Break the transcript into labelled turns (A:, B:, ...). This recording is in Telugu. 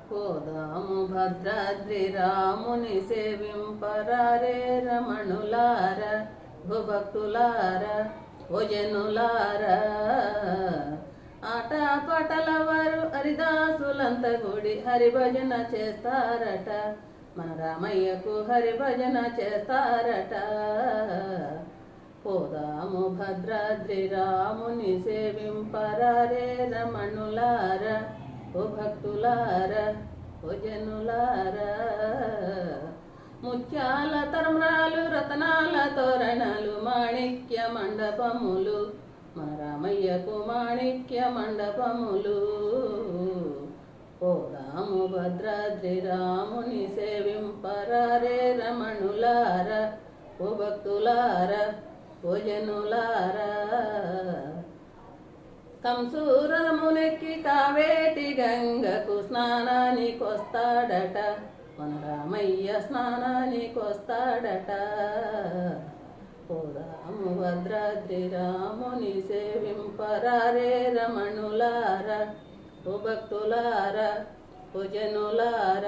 A: పోదాము భద్రాద్రి రాముని సేవింపరారే రమణులార భుభక్తులార భోజనులార ఆటపాటల వారు హరిదాసులంత గుడి హరిభజన చేస్తారట మన రామయ్యకు హరిభజన చేస్తారట పోదాము భద్రాద్రి రాముని సేవింపరారే రమణులార ఓ భక్తులార ఓ జనులార ముత్యాల తరమ్రాలు రతనాల తోరణాలు మాణిక్య మండపములు మన రామయ్యకు మాణిక్య మండపములు పోదాము భద్రాద్రి రాముని సేవింపరారే రమణులార ఓ భక్తులార ఓ జనులార కంసూరమునెక్కి కావేటి గంగకు స్నానానికొస్తాడట మన రామయ్య స్నానానికొస్తాడట పోదాము భద్రాద్రి రాముని సేవింపరారే రమణులార ఓ భక్తులార ఓ జనులార